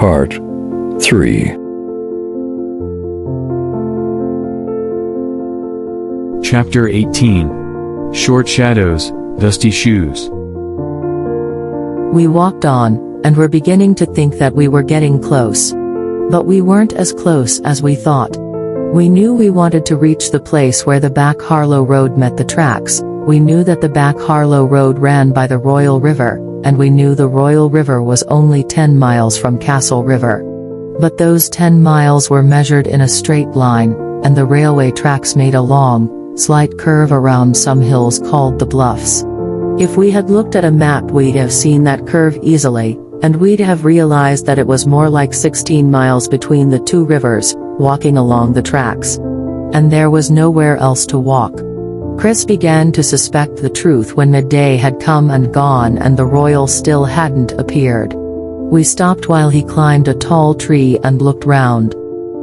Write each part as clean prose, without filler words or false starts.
Part 3. Chapter 18. Short Shadows, Dusty Shoes. We walked on, and were beginning to think that we were getting close. But we weren't as close as we thought. We knew we wanted to reach the place where the back Harlow Road met the tracks. We knew that the back Harlow Road ran by the Royal River, and we knew the Royal River was only 10 miles from Castle River. But those 10 miles were measured in a straight line, and the railway tracks made a long, slight curve around some hills called the Bluffs. If we had looked at a map, we'd have seen that curve easily, and we'd have realized that it was more like 16 miles between the two rivers, walking along the tracks. And there was nowhere else to walk. Chris began to suspect the truth when midday had come and gone and the Royal still hadn't appeared. We stopped while he climbed a tall tree and looked round.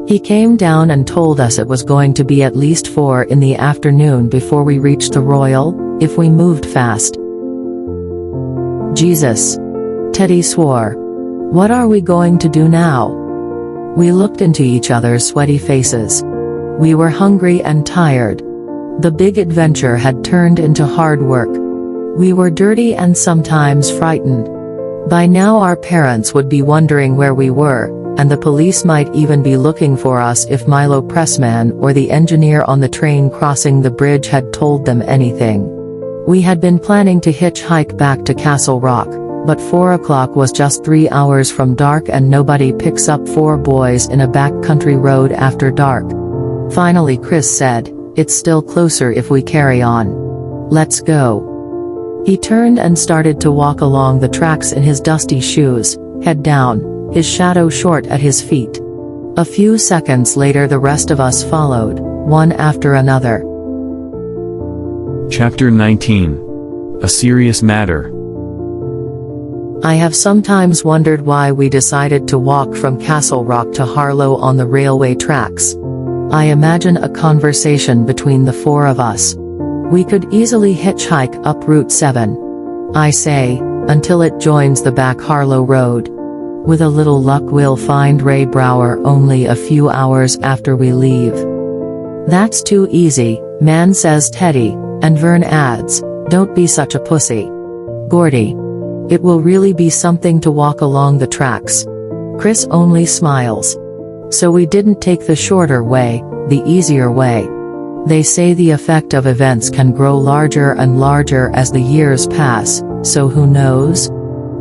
He came down and told us it was going to be at least 4 in the afternoon before we reached the Royal, if we moved fast. Jesus! Teddy swore. What are we going to do now? We looked into each other's sweaty faces. We were hungry and tired. The big adventure had turned into hard work. We were dirty and sometimes frightened. By now our parents would be wondering where we were, and the police might even be looking for us if Milo Pressman or the engineer on the train crossing the bridge had told them anything. We had been planning to hitchhike back to Castle Rock, but 4 o'clock was just 3 hours from dark and nobody picks up 4 boys in a backcountry road after dark. Finally Chris said, "It's still closer if we carry on. Let's go." He turned and started to walk along the tracks in his dusty shoes, head down, his shadow short at his feet. A few seconds later the rest of us followed, one after another. Chapter 19. A Serious Matter. I have sometimes wondered why we decided to walk from Castle Rock to Harlow on the railway tracks. I imagine a conversation between the 4 of us. We could easily hitchhike up Route 7. I say, until it joins the back Harlow Road. With a little luck we'll find Ray Brower only a few hours after we leave. That's too easy, man, says Teddy, and Vern adds, don't be such a pussy. Gordy. It will really be something to walk along the tracks. Chris only smiles. So we didn't take the shorter way, the easier way. They say the effect of events can grow larger and larger as the years pass, so who knows?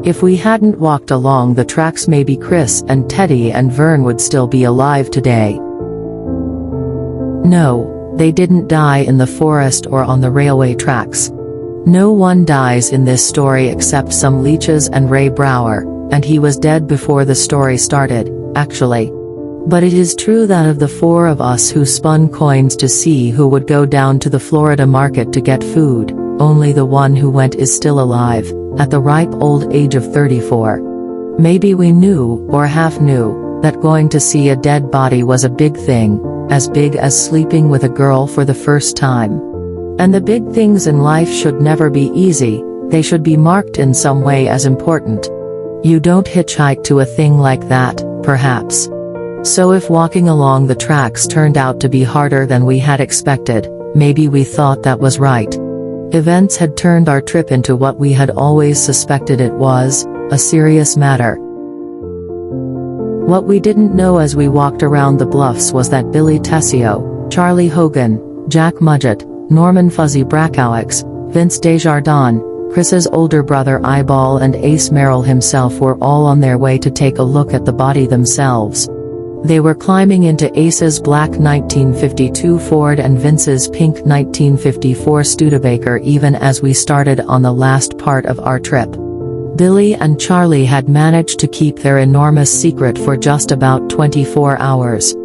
If we hadn't walked along the tracks, maybe Chris and Teddy and Vern would still be alive today. No, they didn't die in the forest or on the railway tracks. No one dies in this story except some leeches and Ray Brower, and he was dead before the story started, actually. But it is true that of the 4 of us who spun coins to see who would go down to the Florida market to get food, only the one who went is still alive, at the ripe old age of 34. Maybe we knew, or half knew, that going to see a dead body was a big thing, as big as sleeping with a girl for the first time. And the big things in life should never be easy, they should be marked in some way as important. You don't hitchhike to a thing like that, perhaps. So if walking along the tracks turned out to be harder than we had expected, maybe we thought that was right. Events had turned our trip into what we had always suspected it was, a serious matter. What we didn't know as we walked around the Bluffs was that Billy Tessio, Charlie Hogan, Jack Mudgett, Norman Fuzzy Brakowicz, Vince Desjardins, Chris's older brother Eyeball and Ace Merrill himself were all on their way to take a look at the body themselves. They were climbing into Ace's black 1952 Ford and Vince's pink 1954 Studebaker even as we started on the last part of our trip. Billy and Charlie had managed to keep their enormous secret for just about 24 hours.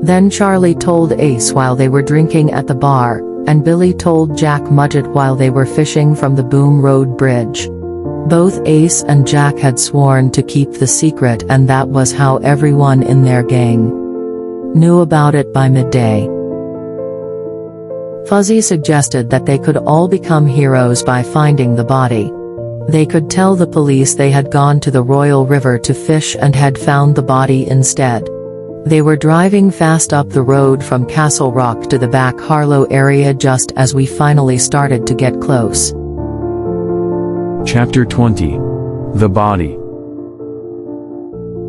Then Charlie told Ace while they were drinking at the bar, and Billy told Jack Mudgett while they were fishing from the Boom Road Bridge. Both Ace and Jack had sworn to keep the secret, and that was how everyone in their gang knew about it by midday. Fuzzy suggested that they could all become heroes by finding the body. They could tell the police they had gone to the Royal River to fish and had found the body instead. They were driving fast up the road from Castle Rock to the back Harlow area just as we finally started to get close. Chapter 20. The Body.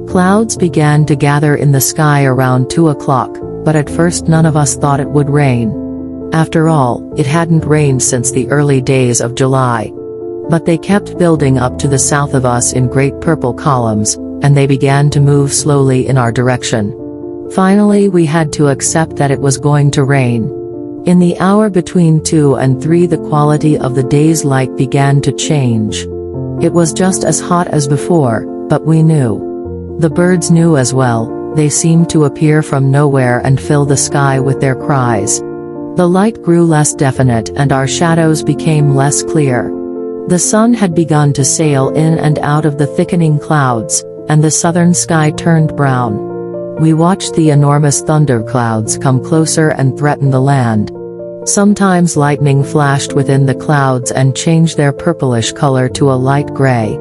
Clouds began to gather in the sky around 2 o'clock, but at first none of us thought it would rain. After all, it hadn't rained since the early days of July. But they kept building up to the south of us in great purple columns, and they began to move slowly in our direction. Finally we had to accept that it was going to rain. In the hour between 2 and 3 the quality of the day's light began to change. It was just as hot as before, but we knew. The birds knew as well. They seemed to appear from nowhere and fill the sky with their cries. The light grew less definite and our shadows became less clear. The sun had begun to sail in and out of the thickening clouds, and the southern sky turned brown. We watched the enormous thunderclouds come closer and threaten the land. Sometimes lightning flashed within the clouds and changed their purplish color to a light gray.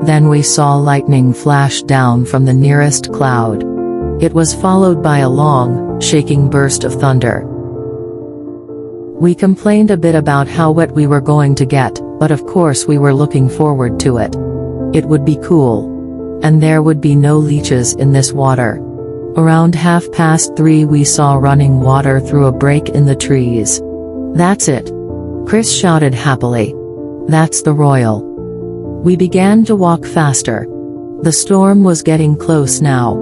Then we saw lightning flash down from the nearest cloud. It was followed by a long, shaking burst of thunder. We complained a bit about how wet we were going to get, but of course we were looking forward to it. It would be cool. And there would be no leeches in this water. Around 3:30 we saw running water through a break in the trees. "That's it!" Chris shouted happily. "That's the Royal." We began to walk faster. The storm was getting close now.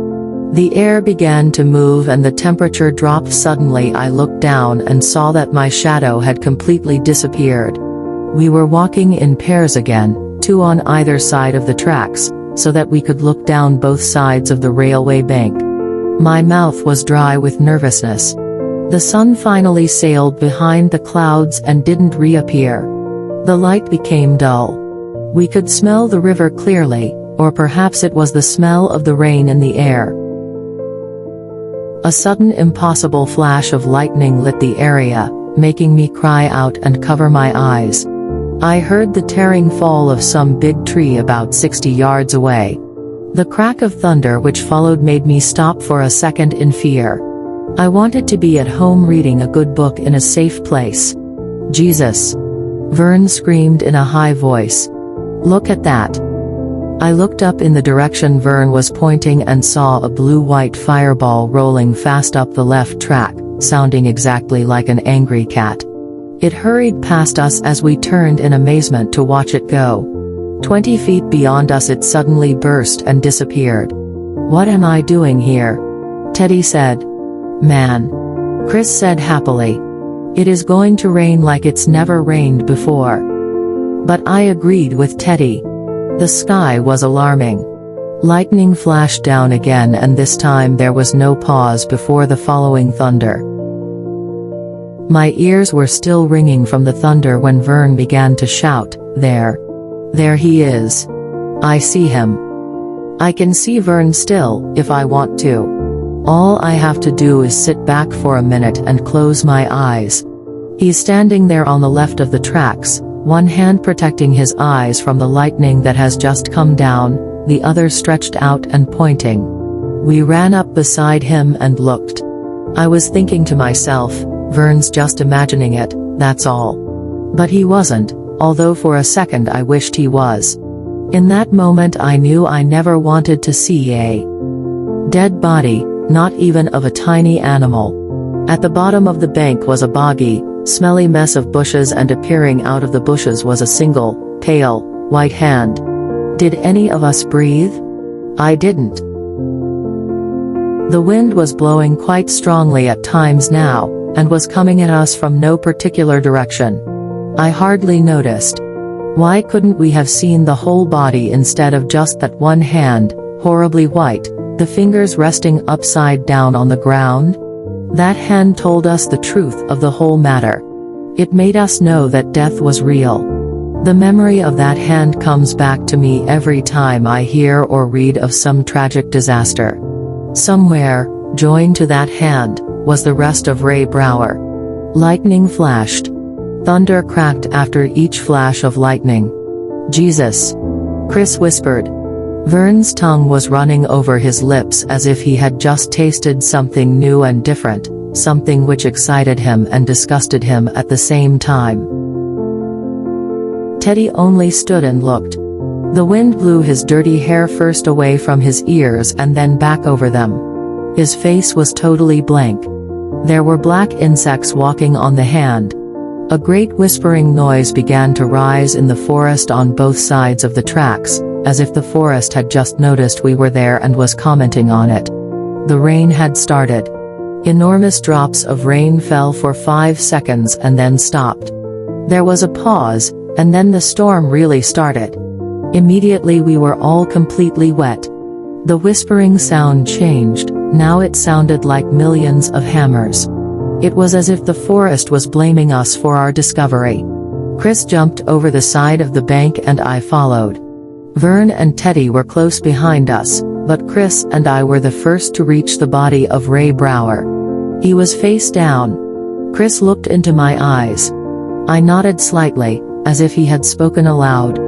The air began to move and the temperature dropped suddenly. I looked down and saw that my shadow had completely disappeared. We were walking in pairs again, 2 on either side of the tracks, so that we could look down both sides of the railway bank. My mouth was dry with nervousness. The sun finally sailed behind the clouds and didn't reappear. The light became dull. We could smell the river clearly, or perhaps it was the smell of the rain in the air. A sudden impossible flash of lightning lit the area, making me cry out and cover my eyes. I heard the tearing fall of some big tree about 60 yards away. The crack of thunder which followed made me stop for a second in fear. I wanted to be at home reading a good book in a safe place. "Jesus!" Vern screamed in a high voice. "Look at that!" I looked up in the direction Vern was pointing and saw a blue-white fireball rolling fast up the left track, sounding exactly like an angry cat. It hurried past us as we turned in amazement to watch it go. 20 feet beyond us it suddenly burst and disappeared. "What am I doing here?" Teddy said. "Man," Chris said happily. "It is going to rain like it's never rained before." But I agreed with Teddy. The sky was alarming. Lightning flashed down again and this time there was no pause before the following thunder. My ears were still ringing from the thunder when Vern began to shout, There he is. I see him. I can see Vern still, if I want to. All I have to do is sit back for a minute and close my eyes. He's standing there on the left of the tracks, one hand protecting his eyes from the lightning that has just come down, the other stretched out and pointing. We ran up beside him and looked. I was thinking to myself, Vern's just imagining it, that's all. But he wasn't, although for a second I wished he was. In that moment I knew I never wanted to see a dead body, not even of a tiny animal. At the bottom of the bank was a boggy, smelly mess of bushes, and appearing out of the bushes was a single, pale, white hand. Did any of us breathe? I didn't. The wind was blowing quite strongly at times now, and was coming at us from no particular direction. I hardly noticed. Why couldn't we have seen the whole body instead of just that one hand, horribly white, the fingers resting upside down on the ground? That hand told us the truth of the whole matter. It made us know that death was real. The memory of that hand comes back to me every time I hear or read of some tragic disaster. Somewhere, joined to that hand, was the rest of Ray Brower. Lightning flashed. Thunder cracked after each flash of lightning. Jesus. Chris whispered. Vern's tongue was running over his lips as if he had just tasted something new and different, something which excited him and disgusted him at the same time. Teddy only stood and looked. The wind blew his dirty hair first away from his ears and then back over them. His face was totally blank. There were black insects walking on the hand. A great whispering noise began to rise in the forest on both sides of the tracks, as if the forest had just noticed we were there and was commenting on it. The rain had started. Enormous drops of rain fell for 5 seconds and then stopped. There was a pause, and then the storm really started. Immediately we were all completely wet. The whispering sound changed, now it sounded like millions of hammers. It was as if the forest was blaming us for our discovery. Chris jumped over the side of the bank and I followed. Vern and Teddy were close behind us, but Chris and I were the first to reach the body of Ray Brower. He was face down. Chris looked into my eyes. I nodded slightly, as if he had spoken aloud.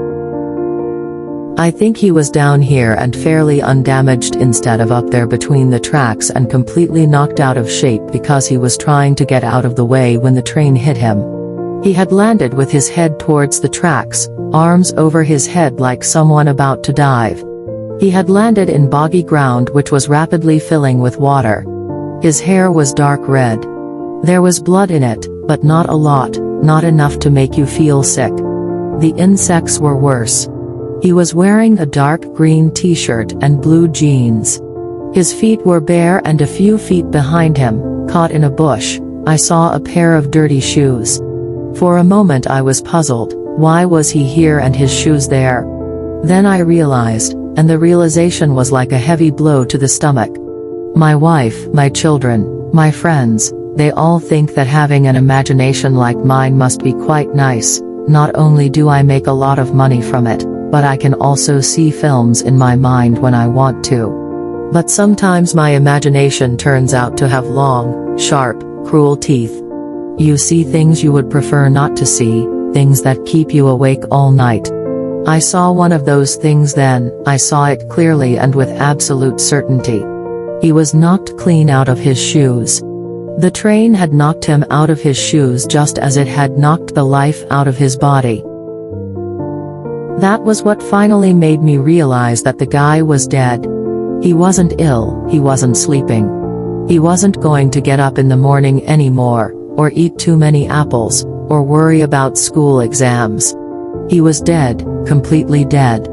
I think he was down here and fairly undamaged instead of up there between the tracks and completely knocked out of shape because he was trying to get out of the way when the train hit him. He had landed with his head towards the tracks, arms over his head like someone about to dive. He had landed in boggy ground which was rapidly filling with water. His hair was dark red. There was blood in it, but not a lot, not enough to make you feel sick. The insects were worse. He was wearing a dark green t-shirt and blue jeans. His feet were bare and a few feet behind him, caught in a bush, I saw a pair of dirty shoes. For a moment I was puzzled, why was he here and his shoes there? Then I realized, and the realization was like a heavy blow to the stomach. My wife, my children, my friends, they all think that having an imagination like mine must be quite nice. Not only do I make a lot of money from it, but I can also see films in my mind when I want to. But sometimes my imagination turns out to have long, sharp, cruel teeth. You see things you would prefer not to see, things that keep you awake all night. I saw one of those things then, I saw it clearly and with absolute certainty. He was knocked clean out of his shoes. The train had knocked him out of his shoes just as it had knocked the life out of his body. That was what finally made me realize that the guy was dead. He wasn't ill, he wasn't sleeping. He wasn't going to get up in the morning anymore, or eat too many apples, or worry about school exams. He was dead, completely dead.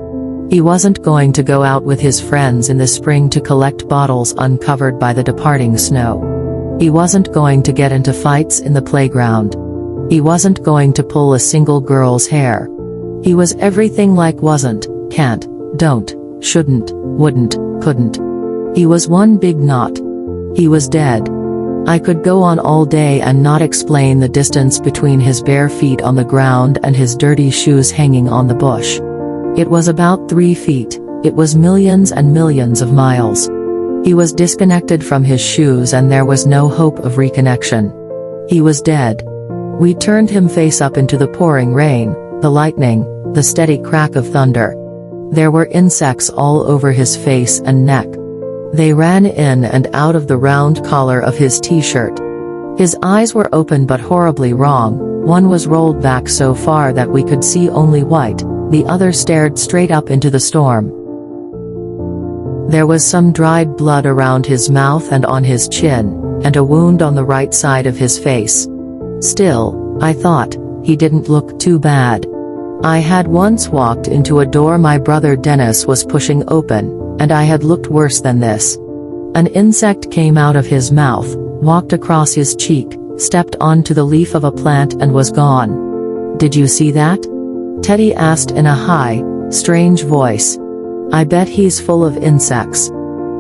He wasn't going to go out with his friends in the spring to collect bottles uncovered by the departing snow. He wasn't going to get into fights in the playground. He wasn't going to pull a single girl's hair. He was everything like wasn't, can't, don't, shouldn't, wouldn't, couldn't. He was one big knot. He was dead. I could go on all day and not explain the distance between his bare feet on the ground and his dirty shoes hanging on the bush. It was about 3 feet, it was millions and millions of miles. He was disconnected from his shoes and there was no hope of reconnection. He was dead. We turned him face up into the pouring rain, the lightning, the steady crack of thunder. There were insects all over his face and neck. They ran in and out of the round collar of his t-shirt. His eyes were open but horribly wrong, one was rolled back so far that we could see only white, the other stared straight up into the storm. There was some dried blood around his mouth and on his chin, and a wound on the right side of his face. Still, I thought, he didn't look too bad. I had once walked into a door my brother Dennis was pushing open, and I had looked worse than this. An insect came out of his mouth, walked across his cheek, stepped onto the leaf of a plant and was gone. Did you see that? Teddy asked in a high, strange voice. I bet he's full of insects.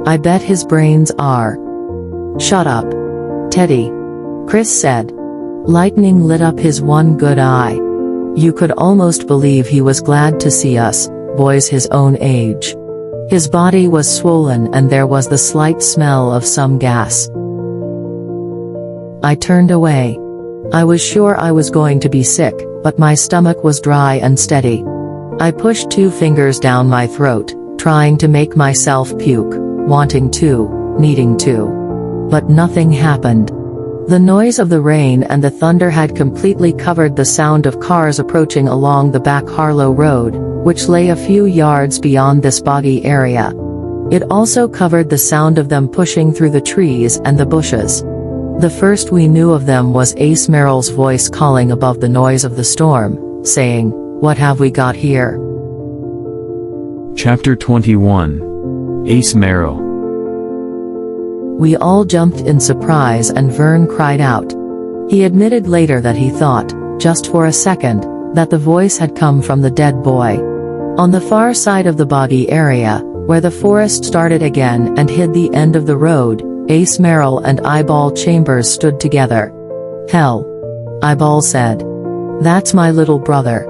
I bet his brains are. Shut up, Teddy, Chris said. Lightning lit up his one good eye. You could almost believe he was glad to see us, boys his own age. His body was swollen and there was the slight smell of some gas. I turned away. I was sure I was going to be sick, but my stomach was dry and steady. I pushed 2 fingers down my throat, trying to make myself puke, wanting to, needing to. But nothing happened. The noise of the rain and the thunder had completely covered the sound of cars approaching along the back Harlow Road, which lay a few yards beyond this boggy area. It also covered the sound of them pushing through the trees and the bushes. The first we knew of them was Ace Merrill's voice calling above the noise of the storm, saying, "What have we got here?" Chapter 21. Ace Merrill. We all jumped in surprise and Vern cried out. He admitted later that he thought, just for a second, that the voice had come from the dead boy. On the far side of the boggy area, where the forest started again and hid the end of the road, Ace Merrill and Eyeball Chambers stood together. "Hell," Eyeball said. "That's my little brother."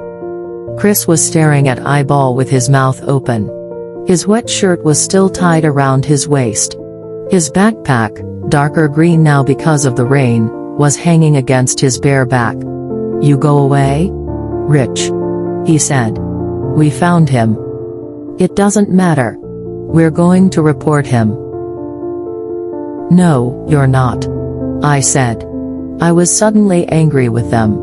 Chris was staring at Eyeball with his mouth open. His wet shirt was still tied around his waist. His backpack, darker green now because of the rain, was hanging against his bare back. "You go away? Rich," he said. "We found him." "It doesn't matter. We're going to report him." "No, you're not," I said. I was suddenly angry with them.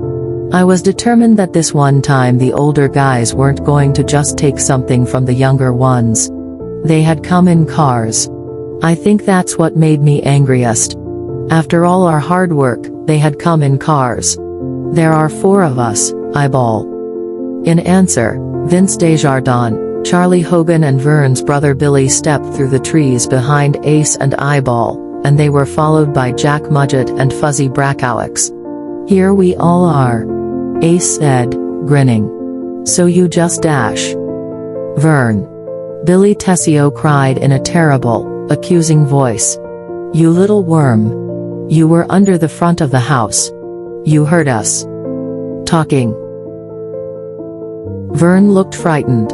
I was determined that this one time the older guys weren't going to just take something from the younger ones. They had come in cars. I think that's what made me angriest. After all our hard work, they had come in cars. "There are 4 of us, Eyeball." In answer, Vince Desjardins, Charlie Hogan and Vern's brother Billy stepped through the trees behind Ace and Eyeball, and they were followed by Jack Mudgett and Fuzzy Brackowicz. "Here we all are," Ace said, grinning. "So you just dash?" "Vern." Billy Tessio cried in a terrible, accusing voice. "You little worm. You were under the front of the house. You heard us talking." Vern looked frightened.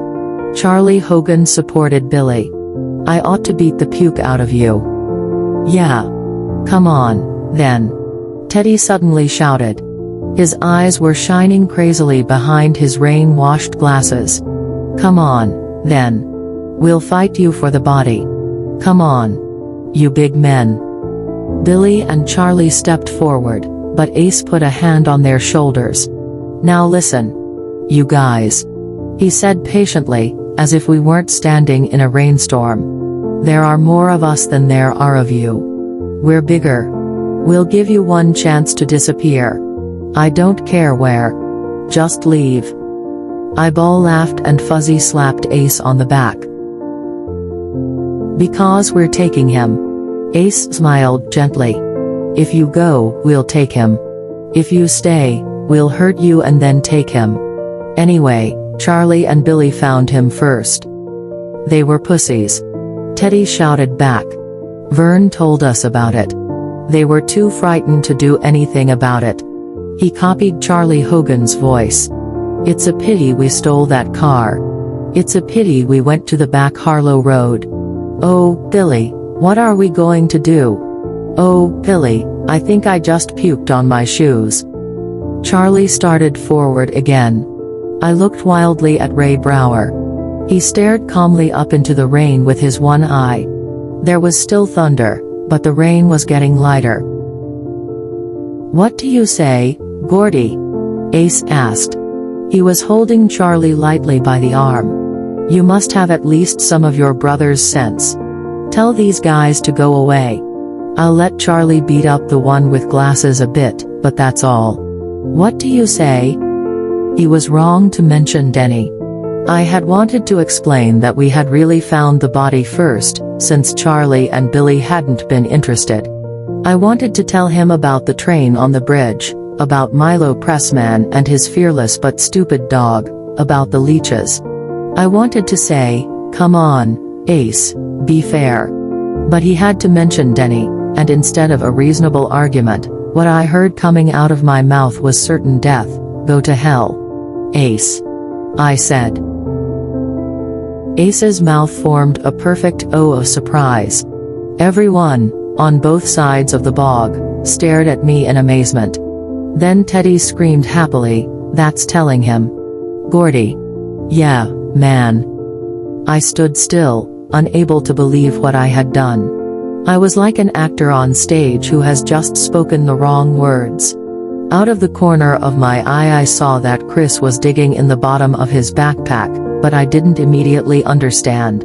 Charlie Hogan supported Billy. "I ought to beat the puke out of you." "Yeah. Come on, then," Teddy suddenly shouted. His eyes were shining crazily behind his rain-washed glasses. "Come on, then. We'll fight you for the body. Come on. You big men." Billy and Charlie stepped forward, but Ace put a hand on their shoulders. "Now listen. You guys," he said patiently, as if we weren't standing in a rainstorm. "There are more of us than there are of you. We're bigger. We'll give you one chance to disappear. I don't care where. Just leave." Eyeball laughed and Fuzzy slapped Ace on the back. "Because we're taking him." Ace smiled gently. "If you go, we'll take him. If you stay, we'll hurt you and then take him. Anyway, Charlie and Billy found him first." "They were pussies," Teddy shouted back. "Vern told us about it. They were too frightened to do anything about it." He copied Charlie Hogan's voice. "It's a pity we stole that car. It's a pity we went to the back Harlow Road. Oh, Billy, what are we going to do? Oh, Billy, I think I just puked on my shoes." Charlie started forward again. I looked wildly at Ray Brower. He stared calmly up into the rain with his one eye. There was still thunder, but the rain was getting lighter. "What do you say, Gordy?" Ace asked. He was holding Charlie lightly by the arm. "You must have at least some of your brother's sense. Tell these guys to go away. I'll let Charlie beat up the one with glasses a bit, but that's all. What do you say?" He was wrong to mention Denny. I had wanted to explain that we had really found the body first, since Charlie and Billy hadn't been interested. I wanted to tell him about the train on the bridge, about Milo Pressman and his fearless but stupid dog, about the leeches. I wanted to say, "Come on, Ace, be fair." But he had to mention Denny, and instead of a reasonable argument, what I heard coming out of my mouth was certain death. "Go to hell, Ace," I said. Ace's mouth formed a perfect O of surprise. Everyone, on both sides of the bog, stared at me in amazement. Then Teddy screamed happily, "That's telling him. Gordy. Yeah, man. I stood still, unable to believe what I had done. I was like an actor on stage who has just spoken the wrong words. Out of the corner of my eye I saw that Chris was digging in the bottom of his backpack, but I didn't immediately understand.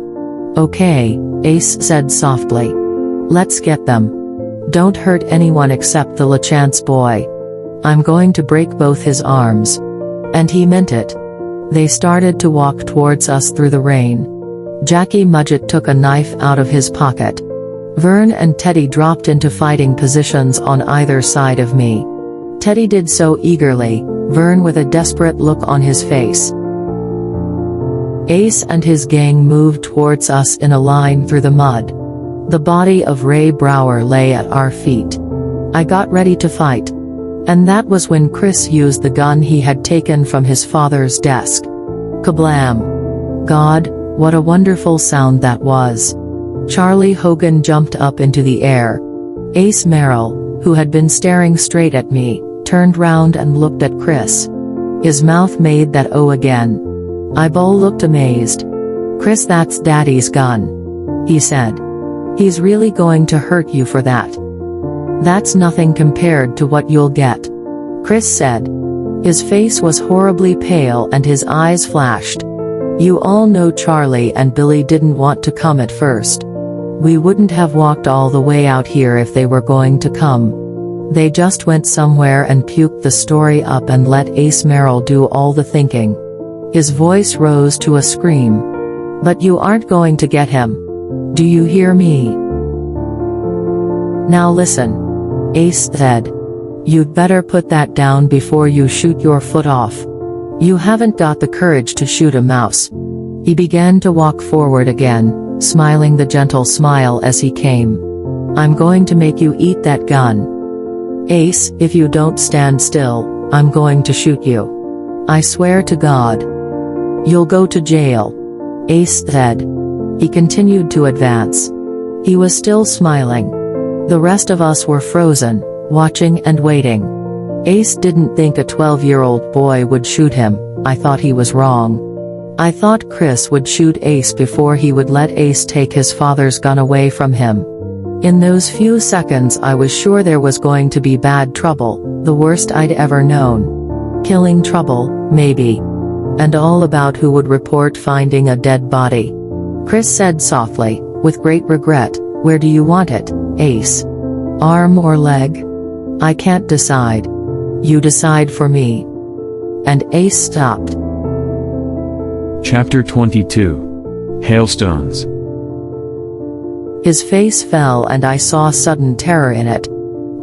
Okay, Ace said softly. Let's get them. Don't hurt anyone except the LeChance boy. I'm going to break both his arms. And he meant it. They started to walk towards us through the rain. Jackie Mudgett took a knife out of his pocket. Vern and Teddy dropped into fighting positions on either side of me. Teddy did so eagerly, Vern with a desperate look on his face. Ace and his gang moved towards us in a line through the mud. The body of Ray Brower lay at our feet. I got ready to fight. And that was when Chris used the gun he had taken from his father's desk. Kablam! God, what a wonderful sound that was. Charlie Hogan jumped up into the air. Ace Merrill, who had been staring straight at me, turned round and looked at Chris. His mouth made that O again. Eyeball looked amazed. Chris, that's Daddy's gun, he said. He's really going to hurt you for that. That's nothing compared to what you'll get, Chris said. His face was horribly pale and his eyes flashed. You all know Charlie and Billy didn't want to come at first. We wouldn't have walked all the way out here if they were going to come. They just went somewhere and puked the story up and let Ace Merrill do all the thinking. His voice rose to a scream. But you aren't going to get him. Do you hear me? Now listen, Ace said. You'd better put that down before you shoot your foot off. You haven't got the courage to shoot a mouse. He began to walk forward again, smiling the gentle smile as he came. I'm going to make you eat that gun. Ace, if you don't stand still, I'm going to shoot you. I swear to God. You'll go to jail, Ace said. He continued to advance. He was still smiling. The rest of us were frozen, watching and waiting. Ace didn't think a 12-year-old boy would shoot him. I thought he was wrong. I thought Chris would shoot Ace before he would let Ace take his father's gun away from him. In those few seconds I was sure there was going to be bad trouble, the worst I'd ever known. Killing trouble, maybe. And all about who would report finding a dead body. Chris said softly, with great regret, where do you want it, Ace? Arm or leg? I can't decide. You decide for me. And Ace stopped. Chapter 22. Hailstones. His face fell and I saw sudden terror in it.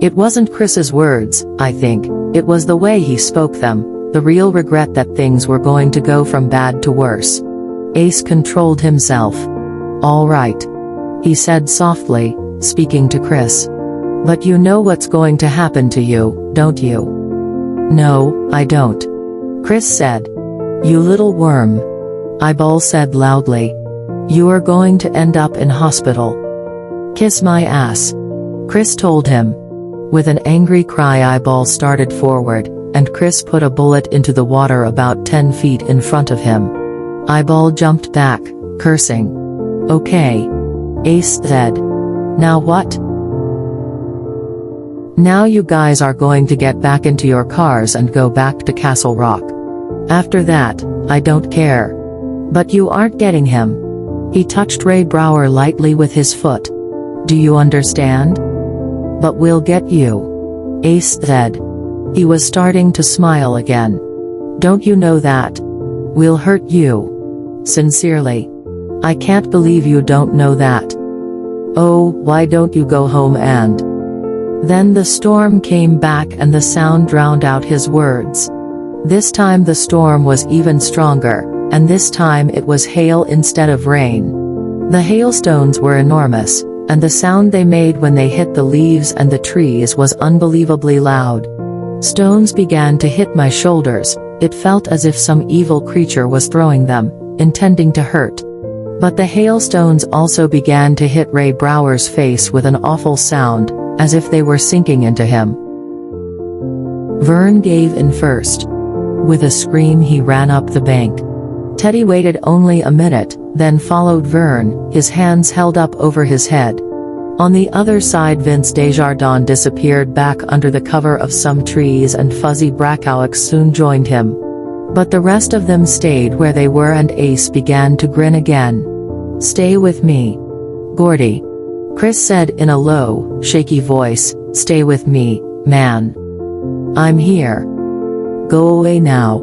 It wasn't Chris's words, I think, it was the way he spoke them, the real regret that things were going to go from bad to worse. Ace controlled himself. All right, he said softly, speaking to Chris. But you know what's going to happen to you, don't you? No, I don't. Chris said. You little worm. Eyeball said loudly. You are going to end up in hospital. Kiss my ass. Chris told him. With an angry cry, Eyeball started forward, and Chris put a bullet into the water about 10 feet in front of him. Eyeball jumped back, cursing. Okay. Ace said. Now what? Now you guys are going to get back into your cars and go back to Castle Rock. After that, I don't care. But you aren't getting him. He touched Ray Brower lightly with his foot. Do you understand? But we'll get you. Ace said. He was starting to smile again. Don't you know that? We'll hurt you. Sincerely. I can't believe you don't know that. Oh, why don't you go home and... Then the storm came back and the sound drowned out his words. This time the storm was even stronger, and this time it was hail instead of rain. The hailstones were enormous, and the sound they made when they hit the leaves and the trees was unbelievably loud. Stones began to hit my shoulders, it felt as if some evil creature was throwing them, intending to hurt. But the hailstones also began to hit Ray Brower's face with an awful sound, as if they were sinking into him. Vern gave in first. With a scream he ran up the bank. Teddy waited only a minute, then followed Vern, his hands held up over his head. On the other side Vince Desjardins disappeared back under the cover of some trees and Fuzzy Brackoux soon joined him. But the rest of them stayed where they were and Ace began to grin again. "Stay with me, Gordy," Chris said in a low, shaky voice. "Stay with me, man. I'm here. Go away now,"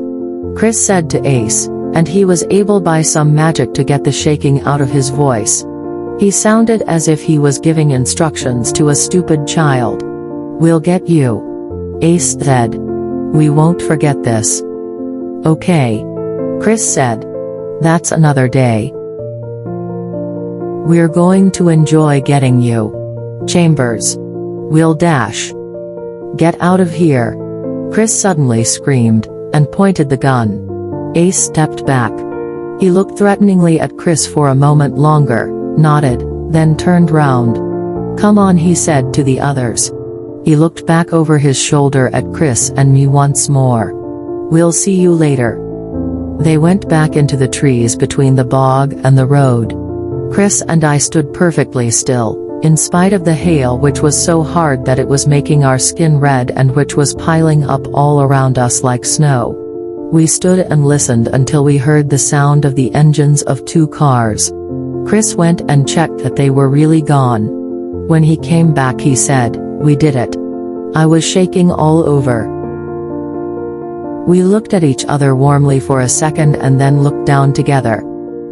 Chris said to Ace, and he was able by some magic to get the shaking out of his voice. He sounded as if he was giving instructions to a stupid child. "We'll get you," Ace said. "We won't forget this." "Okay," Chris said. "That's another day. We're going to enjoy getting you. Chambers. We'll dash. Get out of here," Chris suddenly screamed, and pointed the gun. Ace stepped back. He looked threateningly at Chris for a moment longer, nodded, then turned round. "Come on," he said to the others. He looked back over his shoulder at Chris and me once more. "We'll see you later." They went back into the trees between the bog and the road. Chris and I stood perfectly still, in spite of the hail which was so hard that it was making our skin red and which was piling up all around us like snow. We stood and listened until we heard the sound of the engines of 2 cars. Chris went and checked that they were really gone. When he came back he said, "We did it." I was shaking all over. We looked at each other warmly for a second and then looked down together.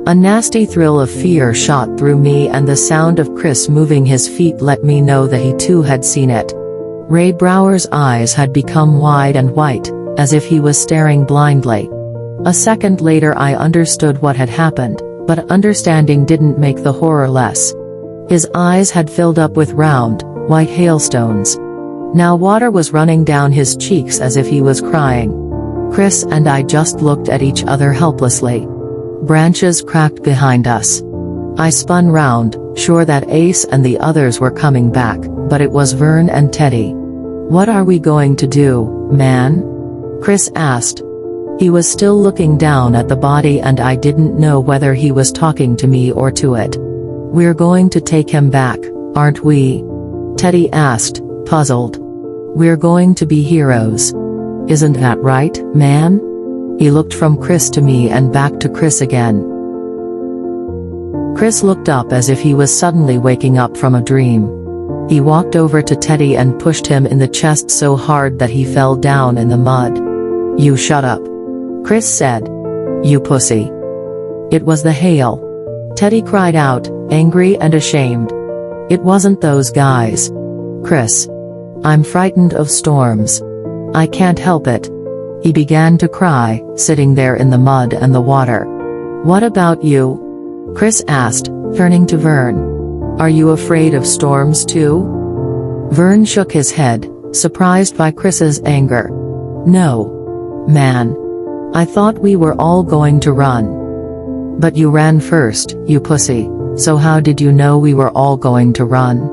A nasty thrill of fear shot through me and the sound of Chris moving his feet let me know that he too had seen it. Ray Brower's eyes had become wide and white, as if he was staring blindly. A second later I understood what had happened, but understanding didn't make the horror less. His eyes had filled up with round, white hailstones. Now water was running down his cheeks as if he was crying. Chris and I just looked at each other helplessly. Branches cracked behind us. I spun round, sure that Ace and the others were coming back, but it was Vern and Teddy. "What are we going to do, man?" Chris asked. He was still looking down at the body and I didn't know whether he was talking to me or to it. "We're going to take him back, aren't we?" Teddy asked, puzzled. "We're going to be heroes. Isn't that right, man?" He looked from Chris to me and back to Chris again. Chris looked up as if he was suddenly waking up from a dream. He walked over to Teddy and pushed him in the chest so hard that he fell down in the mud. "You shut up," Chris said. "You pussy." It was the hail. Teddy cried out, angry and ashamed. "It wasn't those guys, Chris. I'm frightened of storms. I can't help it." He began to cry, sitting there in the mud and the water. "What about you?" Chris asked, turning to Vern. "Are you afraid of storms too?" Vern shook his head, surprised by Chris's anger. "No, man. I thought we were all going to run." "But you ran first, you pussy, so how did you know we were all going to run?"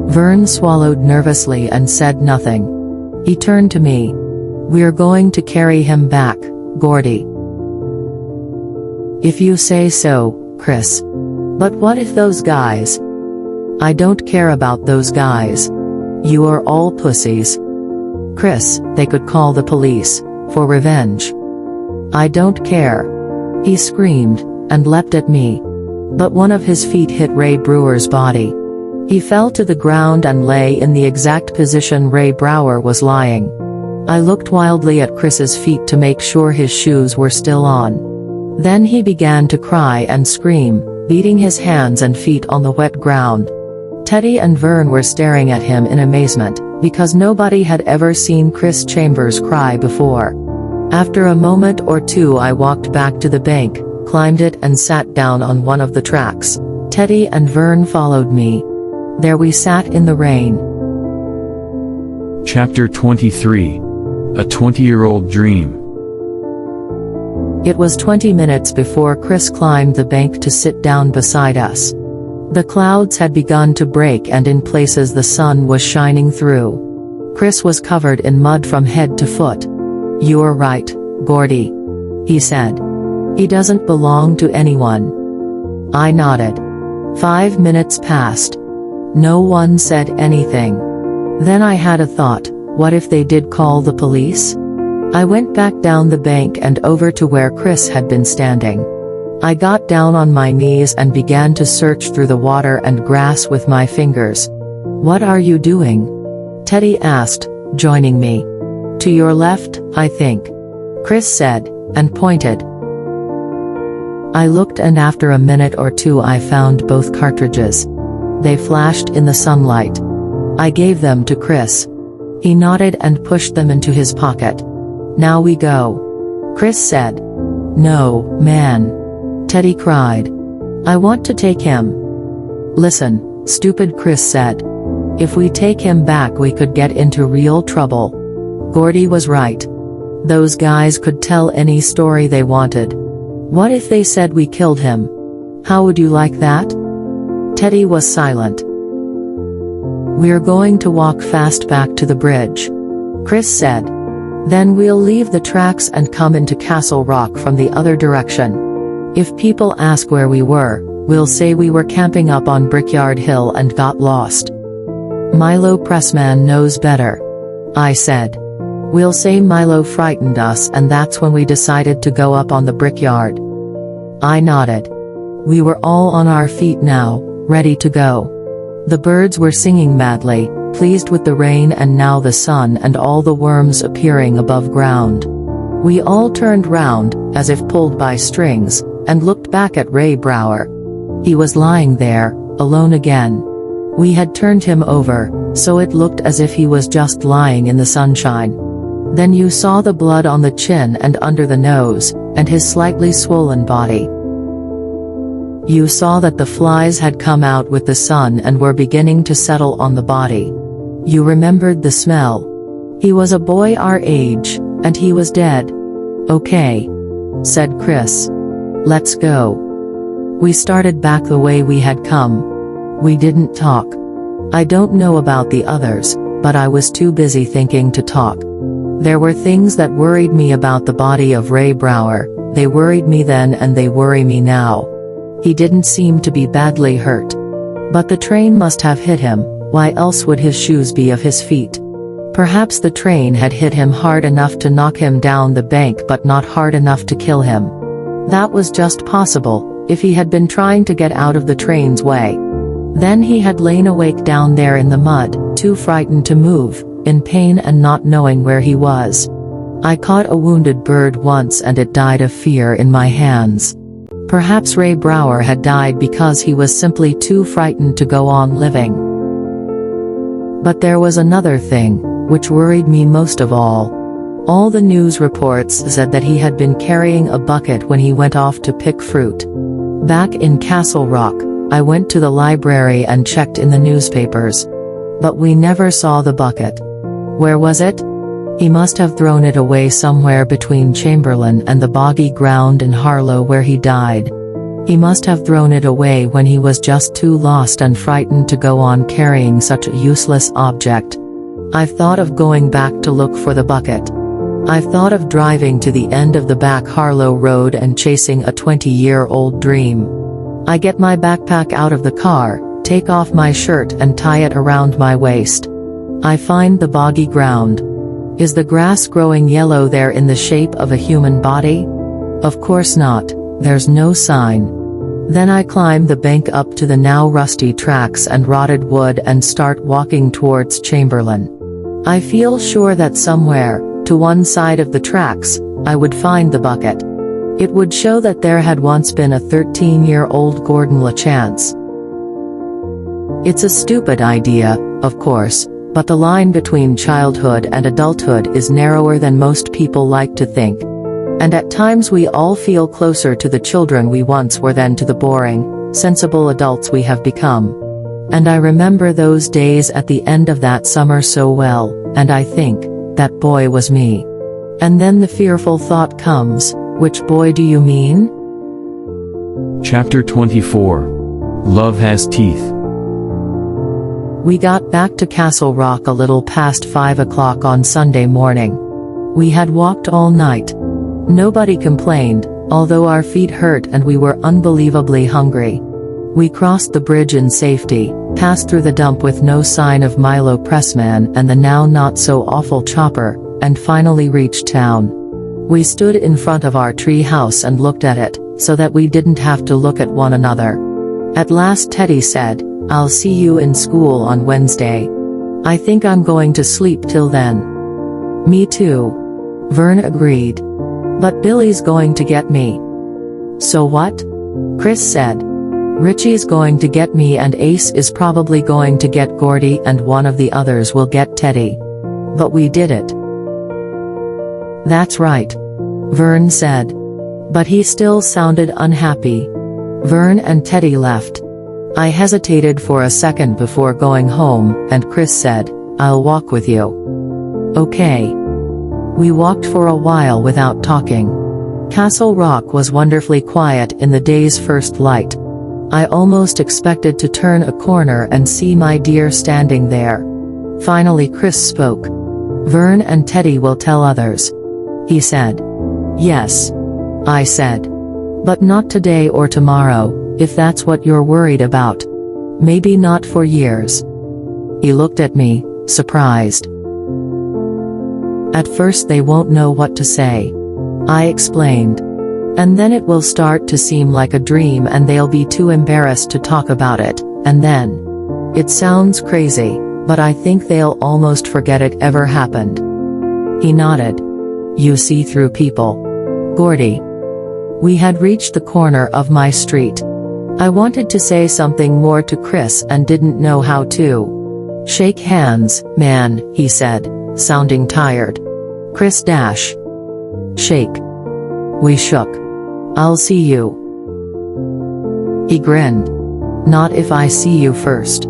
Vern swallowed nervously and said nothing. He turned to me. "We're going to carry him back, Gordy." "If you say so, Chris. But what if those guys?" "I don't care about those guys. You are all pussies. Chris, they could call the police, for revenge." "I don't care." He screamed, and leapt at me. But one of his feet hit Ray Brewer's body. He fell to the ground and lay in the exact position Ray Brower was lying. I looked wildly at Chris's feet to make sure his shoes were still on. Then he began to cry and scream, beating his hands and feet on the wet ground. Teddy and Vern were staring at him in amazement, because nobody had ever seen Chris Chambers cry before. After a moment or two I walked back to the bank, climbed it and sat down on one of the tracks. Teddy and Vern followed me. There we sat in the rain. Chapter 23. A 20-year-old dream. It was 20 minutes before Chris climbed the bank to sit down beside us. The clouds had begun to break and in places the sun was shining through. Chris was covered in mud from head to foot. "You're right, Gordy," he said. He doesn't belong to anyone. I nodded. 5 minutes passed. No one said anything. Then I had a thought, what if they did call the police? I went back down the bank and over to where Chris had been standing. I got down on my knees and began to search through the water and grass with my fingers. What are you doing? Teddy asked, joining me. To your left, I think. Chris said, and pointed. I looked, and after a minute or two I found both cartridges. They flashed in the sunlight. I gave them to Chris. He nodded and pushed them into his pocket. Now we go. Chris said. No, man. Teddy cried. I want to take him. Listen, stupid, Chris said. If we take him back we could get into real trouble. Gordy was right. Those guys could tell any story they wanted. What if they said we killed him? How would you like that? Teddy was silent. We're going to walk fast back to the bridge. Chris said. Then we'll leave the tracks and come into Castle Rock from the other direction. If people ask where we were, we'll say we were camping up on Brickyard Hill and got lost. Milo Pressman knows better. I said. We'll say Milo frightened us and that's when we decided to go up on the brickyard. I nodded. We were all on our feet now, ready to go. The birds were singing madly, pleased with the rain and now the sun and all the worms appearing above ground. We all turned round, as if pulled by strings, and looked back at Ray Brower. He was lying there, alone again. We had turned him over, so it looked as if he was just lying in the sunshine. Then you saw the blood on the chin and under the nose, and his slightly swollen body. You saw that the flies had come out with the sun and were beginning to settle on the body. You remembered the smell. He was a boy our age, and he was dead. Okay, said Chris. Let's go. We started back the way we had come. We didn't talk. I don't know about the others, but I was too busy thinking to talk. There were things that worried me about the body of Ray Brower. They worried me then and they worry me now. He didn't seem to be badly hurt. But the train must have hit him, why else would his shoes be of his feet? Perhaps the train had hit him hard enough to knock him down the bank but not hard enough to kill him. That was just possible, if he had been trying to get out of the train's way. Then he had lain awake down there in the mud, too frightened to move, in pain and not knowing where he was. I caught a wounded bird once and it died of fear in my hands. Perhaps Ray Brower had died because he was simply too frightened to go on living. But there was another thing, which worried me most of all. All the news reports said that he had been carrying a bucket when he went off to pick fruit. Back in Castle Rock, I went to the library and checked in the newspapers. But we never saw the bucket. Where was it? He must have thrown it away somewhere between Chamberlain and the boggy ground in Harlow where he died. He must have thrown it away when he was just too lost and frightened to go on carrying such a useless object. I've thought of going back to look for the bucket. I've thought of driving to the end of the back Harlow Road and chasing a 20-year-old dream. I get my backpack out of the car, take off my shirt and tie it around my waist. I find the boggy ground. Is the grass growing yellow there in the shape of a human body? Of course not, there's no sign. Then I climb the bank up to the now rusty tracks and rotted wood and start walking towards Chamberlain. I feel sure that somewhere, to one side of the tracks, I would find the bucket. It would show that there had once been a 13-year-old Gordon LaChance. It's a stupid idea, of course, but the line between childhood and adulthood is narrower than most people like to think. And at times we all feel closer to the children we once were than to the boring, sensible adults we have become. And I remember those days at the end of that summer so well, and I think, that boy was me. And then the fearful thought comes, which boy do you mean? Chapter 24. Love Has Teeth. We got back to Castle Rock a little past 5 o'clock on Sunday morning. We had walked all night. Nobody complained, although our feet hurt and we were unbelievably hungry. We crossed the bridge in safety, passed through the dump with no sign of Milo Pressman and the now not so awful chopper, and finally reached town. We stood in front of our tree house and looked at it, so that we didn't have to look at one another. At last Teddy said, "I'll see you in school on Wednesday. I think I'm going to sleep till then." "Me too," Vern agreed. "But Billy's going to get me." "So what?" Chris said. "Richie's going to get me and Ace is probably going to get Gordy and one of the others will get Teddy. But we did it." "That's right," Vern said. But he still sounded unhappy. Vern and Teddy left. I hesitated for a second before going home, and Chris said, "I'll walk with you." "Okay." We walked for a while without talking. Castle Rock was wonderfully quiet in the day's first light. I almost expected to turn a corner and see my dear standing there. Finally Chris spoke. "Vern and Teddy will tell others," he said. "Yes," I said. "But not today or tomorrow, if that's what you're worried about. Maybe not for years." He looked at me, surprised. "At first they won't know what to say," I explained. "And then it will start to seem like a dream and they'll be too embarrassed to talk about it, and then. It sounds crazy, but I think they'll almost forget it ever happened." He nodded. "You see through people, Gordy." We had reached the corner of my street. I wanted to say something more to Chris and didn't know how to. "Shake hands, man," he said, sounding tired. "Chris dash. Shake." We shook. "I'll see you." He grinned. "Not if I see you first."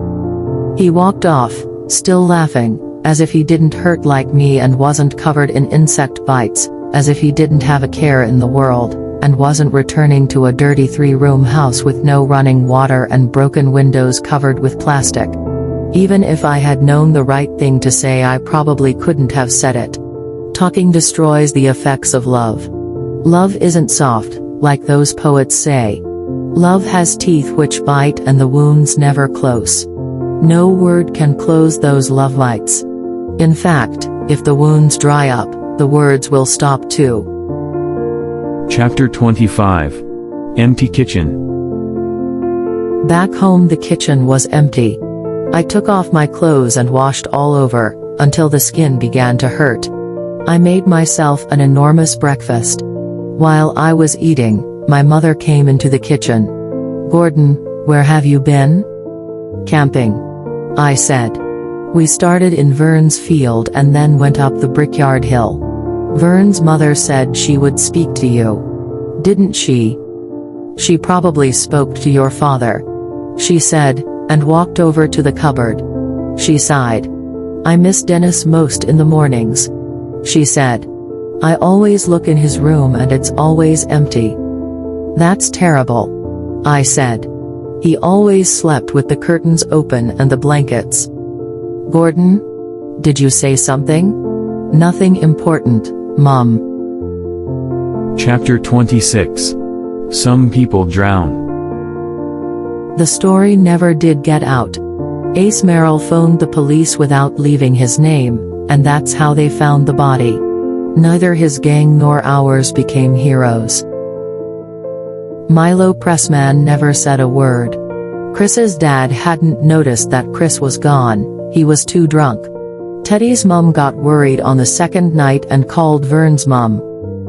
He walked off, still laughing, as if he didn't hurt like me and wasn't covered in insect bites, as if he didn't have a care in the world, and wasn't returning to a dirty 3-room house with no running water and broken windows covered with plastic. Even if I had known the right thing to say, I probably couldn't have said it. Talking destroys the effects of love. Love isn't soft, like those poets say. Love has teeth which bite and the wounds never close. No word can close those love lights. In fact, if the wounds dry up, the words will stop too. Chapter 25. Empty Kitchen. Back home the kitchen was empty. I took off my clothes and washed all over, until the skin began to hurt. I made myself an enormous breakfast. While I was eating, my mother came into the kitchen. "Gordon, where have you been?" "Camping," I said. "We started in Vern's field and then went up the Brickyard Hill. Vern's mother said she would speak to you. Didn't she?" "She probably spoke to your father," she said, and walked over to the cupboard. She sighed. "I miss Dennis most in the mornings," she said. "I always look in his room and it's always empty." "That's terrible," I said. "He always slept with the curtains open and the blankets." "Gordon? Did you say something?" "Nothing important, Mom." Chapter 26. Some people drown. The story never did get out. Ace Merrill phoned the police without leaving his name, and that's how they found the body. Neither his gang nor ours became heroes. Milo Pressman never said a word. Chris's dad hadn't noticed that Chris was gone, he was too drunk. Teddy's mum got worried on the second night and called Vern's mum.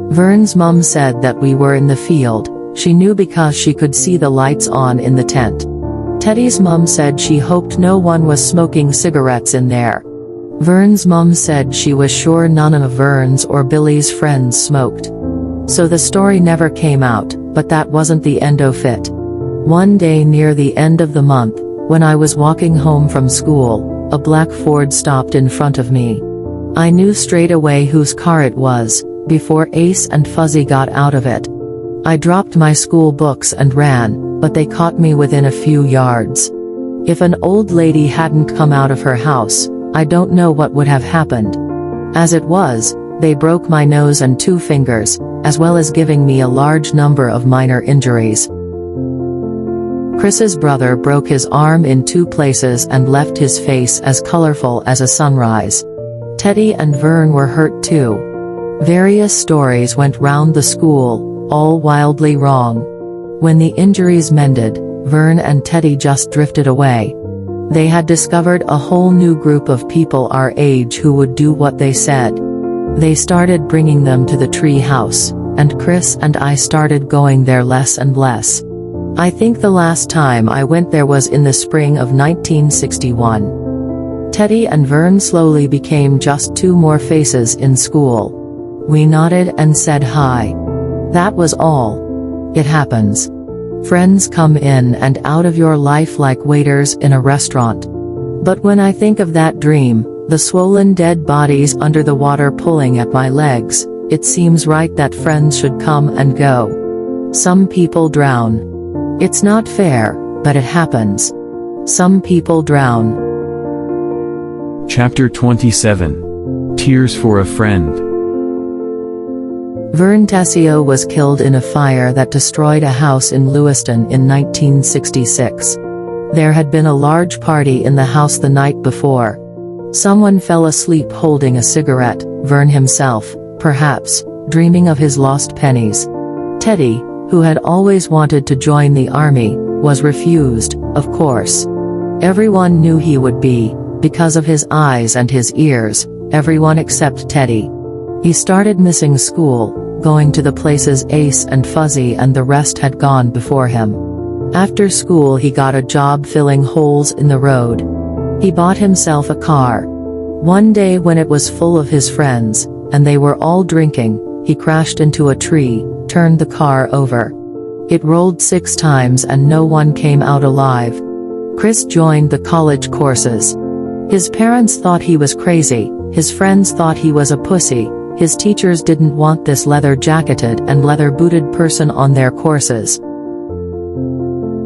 Vern's mum said that we were in the field. She knew because she could see the lights on in the tent. Teddy's mum said she hoped no one was smoking cigarettes in there. Vern's mum said she was sure none of Vern's or Billy's friends smoked. So the story never came out, but that wasn't the end of it. One day near the end of the month, when I was walking home from school, a black Ford stopped in front of me. I knew straight away whose car it was, before Ace and Fuzzy got out of it. I dropped my school books and ran, but they caught me within a few yards. If an old lady hadn't come out of her house, I don't know what would have happened. As it was, they broke my nose and 2 fingers, as well as giving me a large number of minor injuries. Chris's brother broke his arm in 2 places and left his face as colorful as a sunrise. Teddy and Vern were hurt too. Various stories went round the school, all wildly wrong. When the injuries mended, Vern and Teddy just drifted away. They had discovered a whole new group of people our age who would do what they said. They started bringing them to the tree house, and Chris and I started going there less and less. I think the last time I went there was in the spring of 1961. Teddy and Vern slowly became just 2 more faces in school. We nodded and said hi. That was all. It happens. Friends come in and out of your life like waiters in a restaurant. But when I think of that dream, the swollen dead bodies under the water pulling at my legs, it seems right that friends should come and go. Some people drown. It's not fair, but it happens. Some people drown. Chapter 27. Tears for a Friend. Vern Tessio was killed in a fire that destroyed a house in Lewiston in 1966. There had been a large party in the house the night before. Someone fell asleep holding a cigarette, Vern himself, perhaps, dreaming of his lost pennies. Teddy, who had always wanted to join the army, was refused, of course. Everyone knew he would be, because of his eyes and his ears, everyone except Teddy. He started missing school, going to the places Ace and Fuzzy and the rest had gone before him. After school he got a job filling holes in the road. He bought himself a car. One day when it was full of his friends, and they were all drinking, he crashed into a tree, turned the car over. It rolled 6 times and no one came out alive. Chris joined the college courses. His parents thought he was crazy, his friends thought he was a pussy, his teachers didn't want this leather-jacketed and leather-booted person on their courses.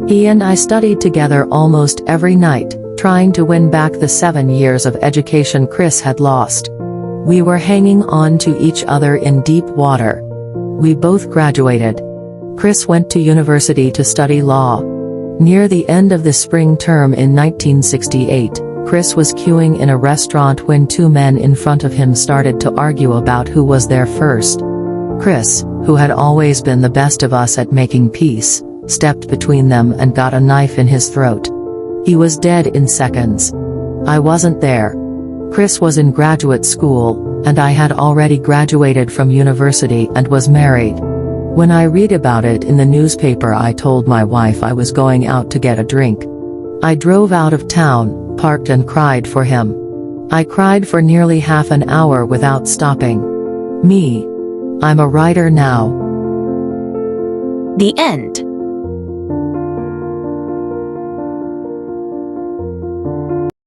He and I studied together almost every night, trying to win back the 7 years of education Chris had lost. We were hanging on to each other in deep water. We both graduated. Chris went to university to study law. Near the end of the spring term in 1968, Chris was queuing in a restaurant when 2 men in front of him started to argue about who was there first. Chris, who had always been the best of us at making peace, stepped between them and got a knife in his throat. He was dead in seconds. I wasn't there. Chris was in graduate school, and I had already graduated from university and was married. When I read about it in the newspaper, I told my wife I was going out to get a drink. I drove out of town, parked and cried for him. I cried for nearly half an hour without stopping. Me. I'm a writer now. The end.